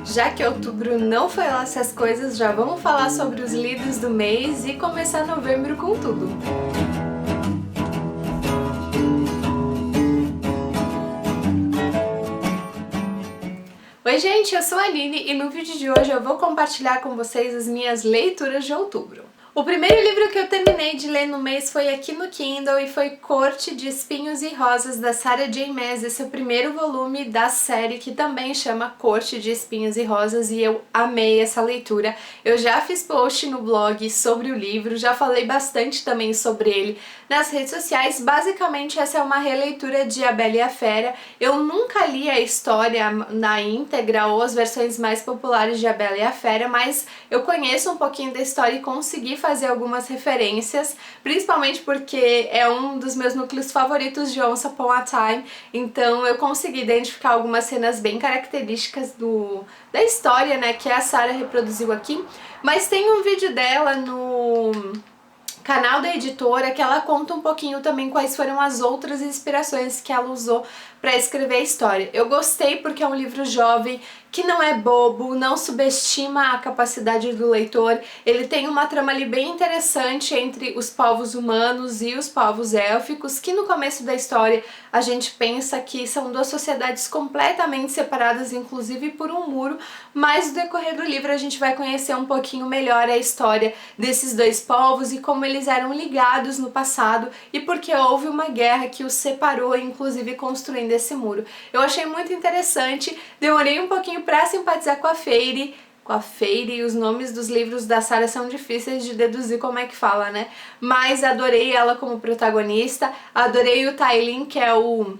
Já que outubro não foi lá essas coisas, já vamos falar sobre os lidos do mês e começar novembro com tudo. Oi gente, eu sou a Aline e no vídeo de hoje eu vou compartilhar com vocês as minhas leituras de outubro. O primeiro livro que eu terminei de ler no mês foi aqui no Kindle e foi Corte de Espinhos e Rosas, da Sarah J. Maas. Esse é o primeiro volume da série que também chama Corte de Espinhos e Rosas e eu amei essa leitura. Eu já fiz post no blog sobre o livro, já falei bastante também sobre ele nas redes sociais. Basicamente essa é uma releitura de A Bela e a Fera. Eu nunca li a história na íntegra ou as versões mais populares de A Bela e a Fera, mas eu conheço um pouquinho da história e consegui fazer algumas referências, principalmente porque é um dos meus núcleos favoritos de Once Upon a Time, então eu consegui identificar algumas cenas bem características da história, né, que a Sarah reproduziu aqui, mas tem um vídeo dela no canal da editora que ela conta um pouquinho também quais foram as outras inspirações que ela usou para escrever a história. Eu gostei porque é um livro jovem, que não é bobo, não subestima a capacidade do leitor. Ele tem uma trama ali bem interessante entre os povos humanos e os povos élficos, que no começo da história a gente pensa que são duas sociedades completamente separadas, inclusive por um muro, mas no decorrer do livro a gente vai conhecer um pouquinho melhor a história desses dois povos e como eles eram ligados no passado e porque houve uma guerra que os separou, inclusive construindo esse muro. Eu achei muito interessante, demorei um pouquinho para simpatizar com a Feyre, e os nomes dos livros da Sarah são difíceis de deduzir como é que fala, né? Mas adorei ela como protagonista, adorei o Tywin, que é o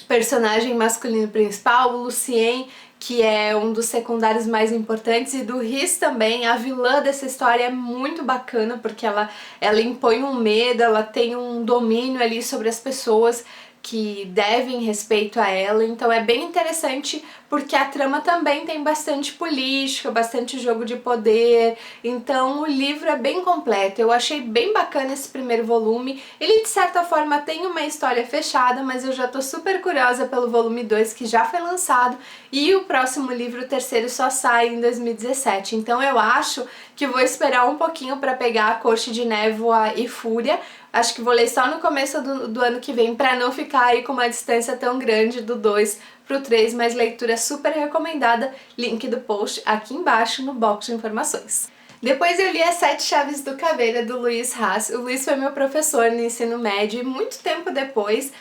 personagem masculino principal, o Lucien, que é um dos secundários mais importantes, e do Rhys também. A vilã dessa história é muito bacana, porque ela impõe um medo, ela tem um domínio ali sobre as pessoas que devem respeito a ela, então é bem interessante porque a trama também tem bastante política, bastante jogo de poder, então o livro é bem completo. Eu achei bem bacana esse primeiro volume. Ele de certa forma tem uma história fechada, mas eu já tô super curiosa pelo volume 2 que já foi lançado e o próximo livro, o terceiro, só sai em 2017, então eu acho que vou esperar um pouquinho para pegar A Corte de Névoa e Fúria. Acho que vou ler só no começo do ano que vem para não ficar aí com uma distância tão grande do 2 pro 3, mas leitura super recomendada, link do post aqui embaixo no box de informações. Depois eu li As Sete Chaves do Caveira, do Luiz Haas. O Luiz foi meu professor no ensino médio e muito tempo depois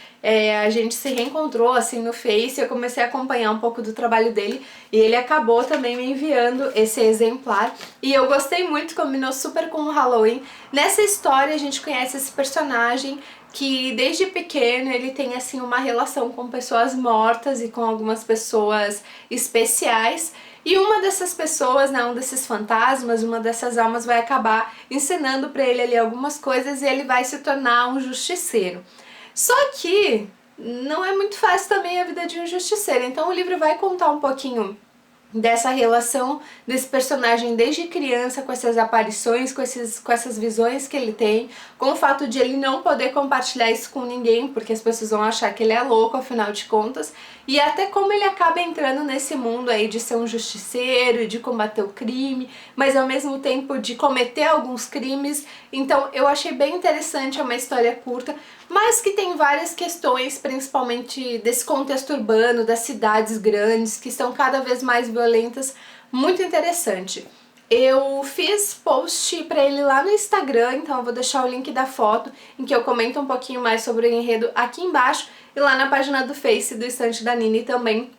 a gente se reencontrou assim no Face, eu comecei a acompanhar um pouco do trabalho dele e ele acabou também me enviando esse exemplar e eu gostei muito, combinou super com o Halloween. Nessa história a gente conhece esse personagem que desde pequeno ele tem assim uma relação com pessoas mortas e com algumas pessoas especiais. E uma dessas pessoas, né, um desses fantasmas, uma dessas almas vai acabar ensinando pra ele ali algumas coisas e ele vai se tornar um justiceiro. Só que não é muito fácil também a vida de um justiceiro, então o livro vai contar um pouquinho dessa relação desse personagem desde criança, com essas aparições, com essas visões que ele tem, com o fato de ele não poder compartilhar isso com ninguém, porque as pessoas vão achar que ele é louco, afinal de contas, e até como ele acaba entrando nesse mundo aí de ser um justiceiro, de combater o crime, mas ao mesmo tempo de cometer alguns crimes. Então eu achei bem interessante, é uma história curta, mas que tem várias questões, principalmente desse contexto urbano, das cidades grandes, que estão cada vez mais violentas, muito interessante. Eu fiz post pra ele lá no Instagram, então eu vou deixar o link da foto, em que eu comento um pouquinho mais sobre o enredo aqui embaixo, e lá na página do Face do Estante da Nini também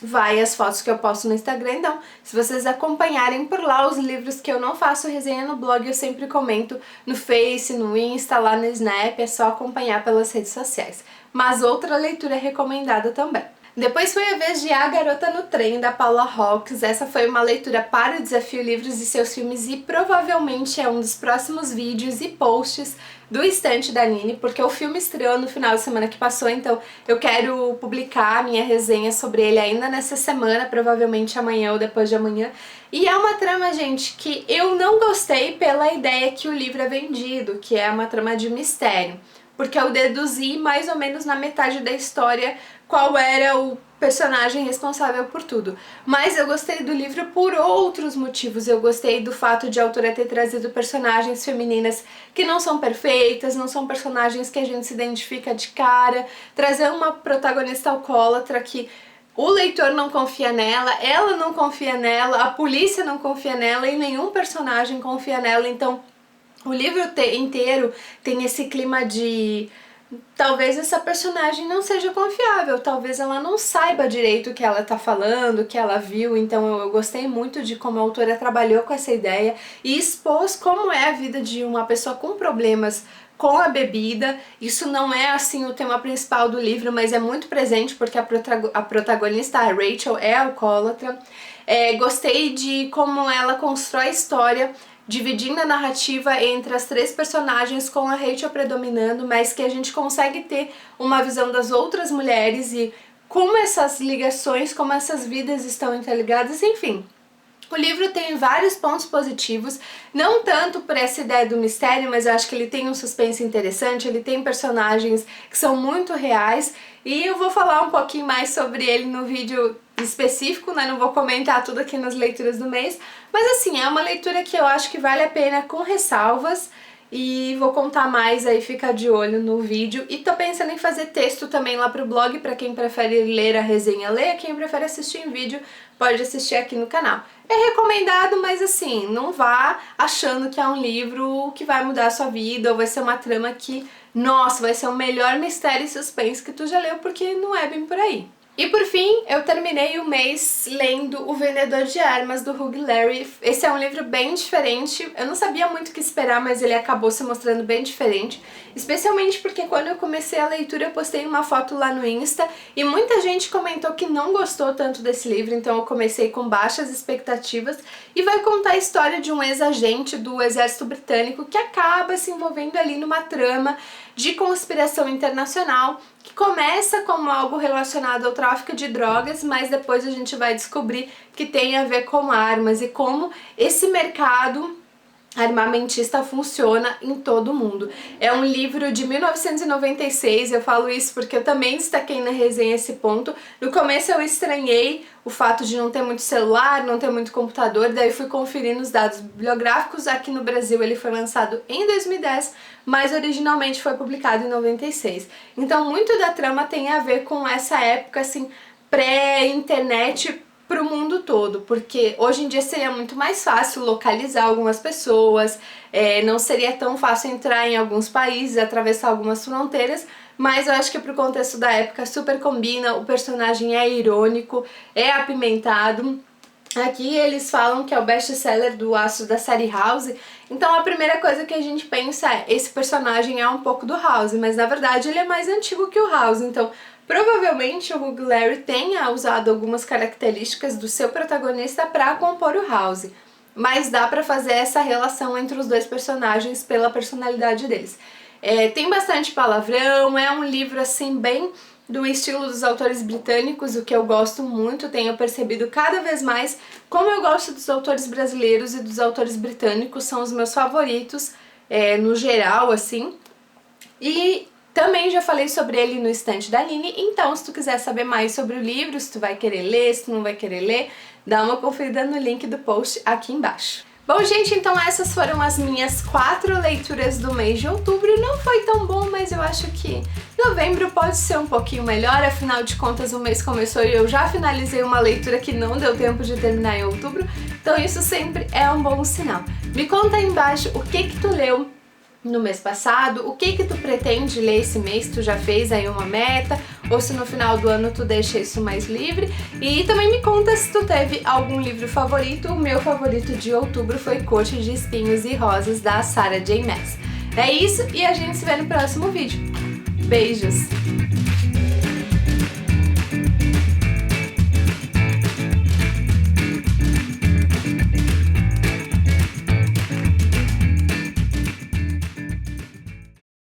vai as fotos que eu posto no Instagram. Então, se vocês acompanharem por lá os livros que eu não faço resenha no blog, eu sempre comento no Face, no Insta, lá no Snap, é só acompanhar pelas redes sociais. Mas outra leitura recomendada também. Depois foi a vez de A Garota no Trem, da Paula Hawkes. Essa foi uma leitura para o Desafio Livros e Seus Filmes e provavelmente é um dos próximos vídeos e posts do Estante da Nini, porque o filme estreou no final de semana que passou, então eu quero publicar a minha resenha sobre ele ainda nessa semana, provavelmente amanhã ou depois de amanhã. E é uma trama, gente, que eu não gostei pela ideia que o livro é vendido, que é uma trama de mistério, porque eu deduzi mais ou menos na metade da história qual era o personagem responsável por tudo. Mas eu gostei do livro por outros motivos. Eu gostei do fato de a autora ter trazido personagens femininas que não são perfeitas, não são personagens que a gente se identifica de cara, trazer uma protagonista alcoólatra que o leitor não confia nela, ela não confia nela, a polícia não confia nela e nenhum personagem confia nela. Então o livro inteiro tem esse clima de talvez essa personagem não seja confiável, talvez ela não saiba direito o que ela tá falando, o que ela viu. Então eu gostei muito de como a autora trabalhou com essa ideia e expôs como é a vida de uma pessoa com problemas com a bebida. Isso não é assim o tema principal do livro, mas é muito presente porque a protagonista, a Rachel, é alcoólatra. Gostei de como ela constrói a história, dividindo a narrativa entre as três personagens com a Rachel predominando, mas que a gente consegue ter uma visão das outras mulheres e como essas ligações, como essas vidas estão interligadas, enfim. O livro tem vários pontos positivos, não tanto por essa ideia do mistério, mas eu acho que ele tem um suspense interessante, ele tem personagens que são muito reais e eu vou falar um pouquinho mais sobre ele no vídeo específico, né? Não vou comentar tudo aqui nas leituras do mês, mas assim, é uma leitura que eu acho que vale a pena com ressalvas. E vou contar mais aí, fica de olho no vídeo. E tô pensando em fazer texto também lá pro blog, pra quem prefere ler a resenha, leia. Quem prefere assistir em vídeo, pode assistir aqui no canal. É recomendado, mas assim, não vá achando que é um livro que vai mudar a sua vida ou vai ser uma trama que, nossa, vai ser o melhor mistério e suspense que tu já leu, porque não é bem por aí. E por fim, eu terminei o mês lendo O Vendedor de Armas, do Hugh Laurie. Esse é um livro bem diferente, eu não sabia muito o que esperar, mas ele acabou se mostrando bem diferente, especialmente porque quando eu comecei a leitura eu postei uma foto lá no Insta e muita gente comentou que não gostou tanto desse livro, então eu comecei com baixas expectativas e vai contar a história de um ex-agente do exército britânico que acaba se envolvendo ali numa trama de conspiração internacional que começa como algo relacionado ao tráfico de drogas, mas depois a gente vai descobrir que tem a ver com armas e como esse mercado armamentista funciona em todo o mundo. É um livro de 1996, eu falo isso porque eu também destaquei na resenha esse ponto. No começo eu estranhei o fato de não ter muito celular, não ter muito computador, daí fui conferir nos dados bibliográficos. Aqui no Brasil ele foi lançado em 2010, mas originalmente foi publicado em 96. Então muito da trama tem a ver com essa época assim pré-internet para o mundo todo, porque hoje em dia seria muito mais fácil localizar algumas pessoas, não seria tão fácil entrar em alguns países, atravessar algumas fronteiras, mas eu acho que pro contexto da época super combina, o personagem é irônico, é apimentado. Aqui eles falam que é o best-seller do aço da série House, então a primeira coisa que a gente pensa é, esse personagem é um pouco do House, mas na verdade ele é mais antigo que o House, então provavelmente o Hugh Laurie tenha usado algumas características do seu protagonista para compor o House, mas dá pra fazer essa relação entre os dois personagens pela personalidade deles. Tem bastante palavrão, é um livro assim bem do estilo dos autores britânicos, o que eu gosto muito, tenho percebido cada vez mais como eu gosto dos autores brasileiros e dos autores britânicos, são os meus favoritos no geral, assim. E também já falei sobre ele no Estante da Aline, então se tu quiser saber mais sobre o livro, se tu vai querer ler, se tu não vai querer ler, dá uma conferida no link do post aqui embaixo. Bom, gente, então essas foram as minhas 4 leituras do mês de outubro. Não foi tão bom, mas eu acho que novembro pode ser um pouquinho melhor, afinal de contas o mês começou e eu já finalizei uma leitura que não deu tempo de terminar em outubro, então isso sempre é um bom sinal. Me conta aí embaixo o que tu leu no mês passado, o que tu pretende ler esse mês, tu já fez aí uma meta, ou se no final do ano tu deixa isso mais livre, e também me conta se tu teve algum livro favorito. O meu favorito de outubro foi Corte de Espinhos e Rosas, da Sarah J. Maas. É isso, e a gente se vê no próximo vídeo. Beijos!